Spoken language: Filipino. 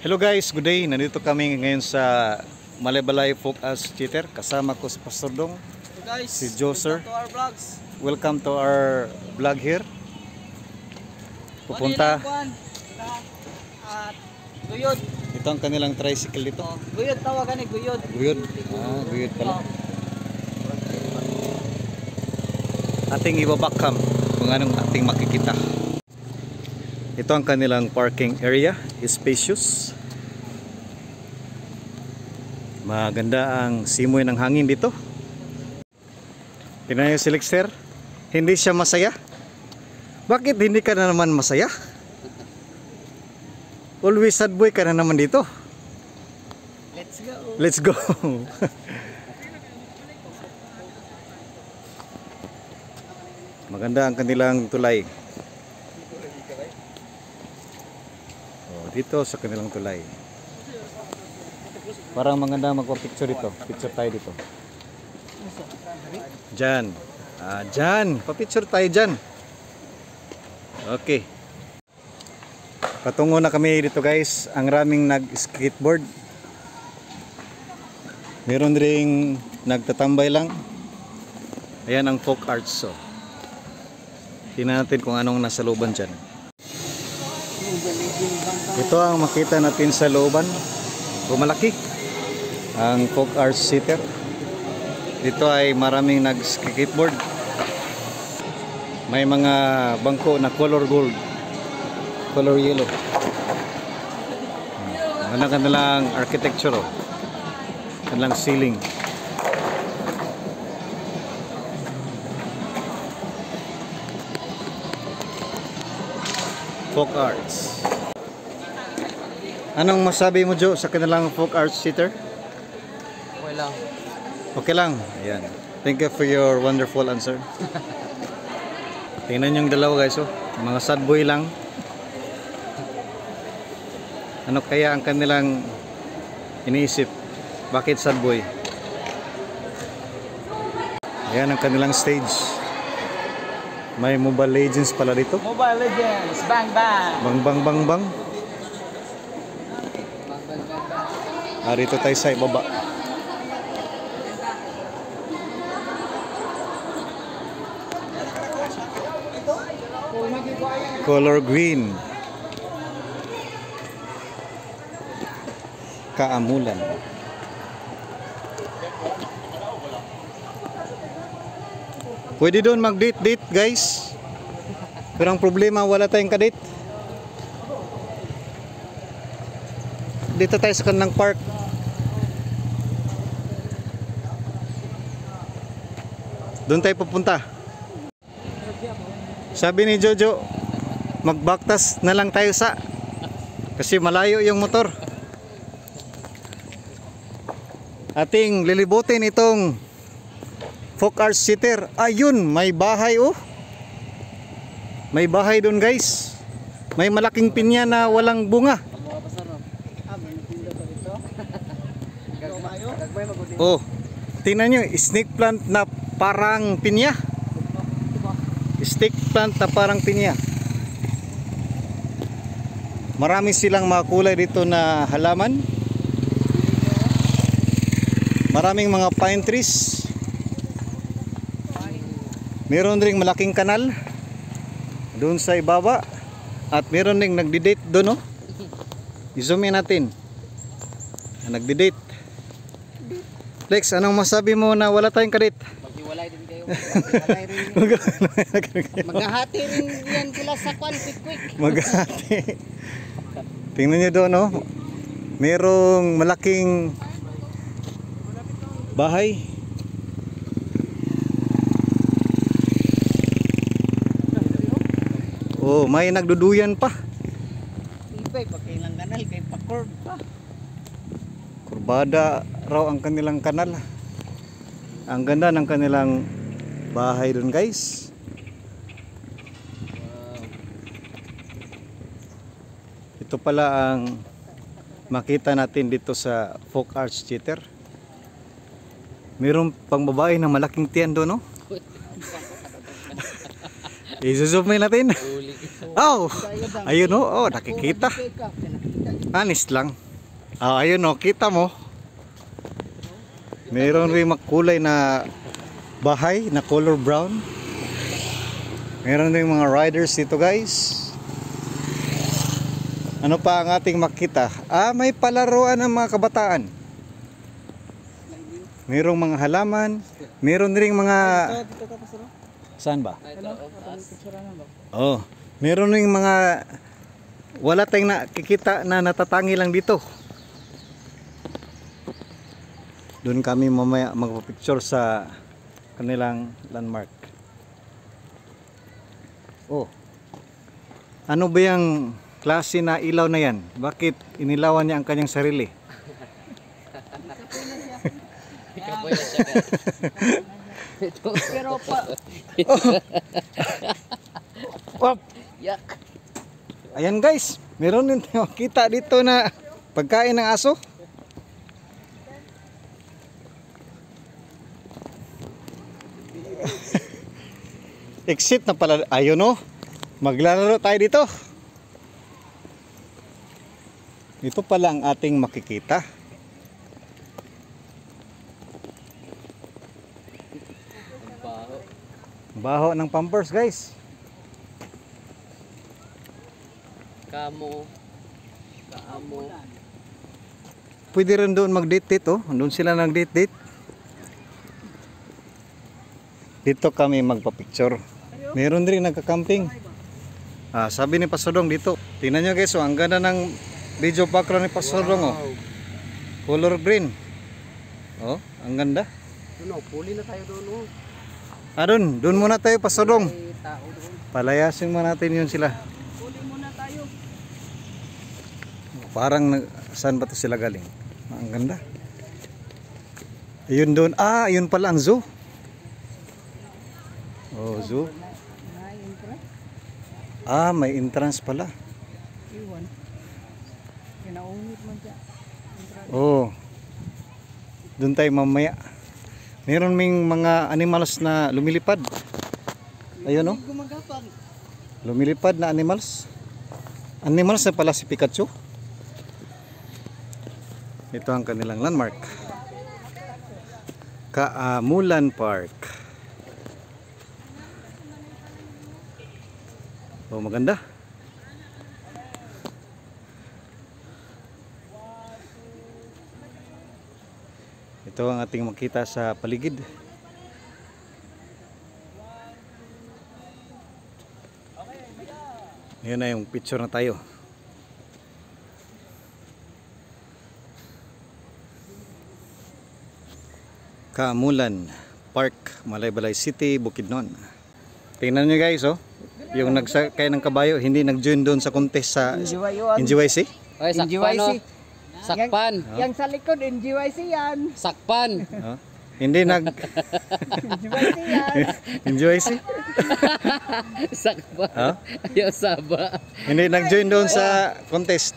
Hello guys, good day. Nandito kami ngayon sa Malebalay Folk Arts Theater. Kasama ko si Pastor Dong, guys, si Joser. Welcome to our vlogs. Welcome to our vlog here. Pupunta. At Guyod. Ito ang kanilang tricycle dito. Oh, Guyod tawagan ni Guyod. Guyod. Guyod pala. Ating ibabakam kung anong ating makikita. Ito ang kanilang parking area, spacious. Maganda ang simoy ng hangin dito. Tingnan niyo si Lexter, hindi siya masaya. Bakit hindi ka na naman masaya? Always sad boy ka na naman dito. Let's go. Let's go. Maganda ang kanilang tulay. Dito sa kanilang tulay. Parang maganda magpa-picture dito. Picture tayo dito. Diyan. Diyan. Pa-picture tayo diyan. Okay. Patungo na kami dito guys. Ang raming nag-skateboard. Meron ring nagtatambay lang. Ayan ang folk arts. So, tingnan natin kung anong nasa looban dyan. Ito ang makita natin sa looban. Malaki ang folk arts theater. Dito ay maraming nag-skateboard. May mga bangko na color gold, color yellow. Ano kanilang architecture, kanilang ceiling. Folk arts. Anong masabi mo, Jo, sa kanilang folk arts theater? Okay lang. Okay lang. Ayan. Thank you for your wonderful answer. Tingnan yung dalawa guys, oh. Mga sad boy lang. Ano kaya ang kanilang iniisip? Bakit sad boy? Ayan ang kanilang stage. May Mobile Legends pala dito. Mobile Legends. Bang bang. Bang bang bang bang. Dito tayo sa ibaba. Color green. Kaamulan. Pwede doon mag-date guys. Pero ang problema, wala tayong kadate. Dito tayo sa kanilang park. Doon tayo pupunta. Sabi ni Jojo, magbaktas na lang tayo kasi malayo yung motor. Ating lilibutin itong folk arts theater. Ayun, may bahay oh. May bahay doon guys. May malaking pinya na walang bunga. Oh, tingnan nyo, snake plant na parang pinya. Snake plant na parang pinya. Marami silang mga kulay dito na halaman. Maraming mga pine trees. Meron ring malaking kanal doon sa ibaba. At meron ring nagdi-date doon, oh. I-zoom in natin. Nagdi-date. Lex, anong masabi mo na wala tayong kadate? Maghiwalay din kayo. Maghahati rin yan sila sa kwan, quick. Maghahati. Tingnan nyo doon, no? Merong malaking bahay. Oh, may nagduduyan pa. Ibay, pagkailang kanal, kay pa-curve pa. Kurbada raw ang kanilang kanal. Ang ganda ng kanilang bahay doon guys. Ito pala ang makita natin dito sa folk arts theater. Mayroong pang babae na malaking tiyan doon, no? I-zoom natin. Oh, ayun oh, nakikita. Honest lang. Ayun oh, kita mo. Meron rin makulay na bahay na color brown. Meron rin mga riders dito guys. Ano pa ang ating makita? May palaruan ng mga kabataan. Merong mga halaman. Meron rin mga... Saan ba? Oh, meron rin mga... Wala tayong nakikita na natatangi lang dito. Doon kami mamaya magpa-picture sa kanilang landmark. Oh. Ano ba yung klase na ilaw na yan? Bakit inilawan niya ang kanyang sarili? Kapoy na siya. Pero pa... Oh. Yak. Ayan guys, meron din tayo kita dito na pagkain ng aso. Exit na pala. Ayun oh. Maglalaro tayo dito. Ito pala ang ating makikita. Baho ng Pampers guys. Kaamo. Pwede rin doon mag-date-date oh. Doon sila nag-date-date. Dito kami magpa-picture. Meron din nagka-camping. Sabi ni Pasodong dito. Tingnan nyo guys oh, ang ganda ng video background ni Pasodong oh. Color green. Oh, ang ganda. Puli na tayo doon oh. Doon muna tayo Pasodong. May tao doon. Palayasin mo natin yun sila. Puli muna tayo. Parang saan ba to sila galing? Ang ganda. Ayun doon. Ayun pala ang zoo. Oh, zoo. May entrance pala. Iwan. Kinaungit man siya. Oh. Doon tayo mamaya. Meron ming mga animals na lumilipad. Ayun oh. Gumagapang. Lumilipad na animals. Animals na pala si Pikachu. Ito ang kanilang landmark. Kaamulan Park. Oh, maganda. Ito ang ating makita sa paligid. Yan na yung picture na tayo. Kaamulan Park, Malaybalay City, Bukidnon. Tingnan nyo guys oh. Yung nagsakay ng kabayo, hindi nag-join doon sa contest sa NGYC. Oy, sakpan oh. Sakpan. Yang sa likod, NGYC yan. Sakpan. Oh. Hindi NGYC yan. NGYC. Sakpan. Oh? Ayaw saba. Hindi nag-join doon sa contest.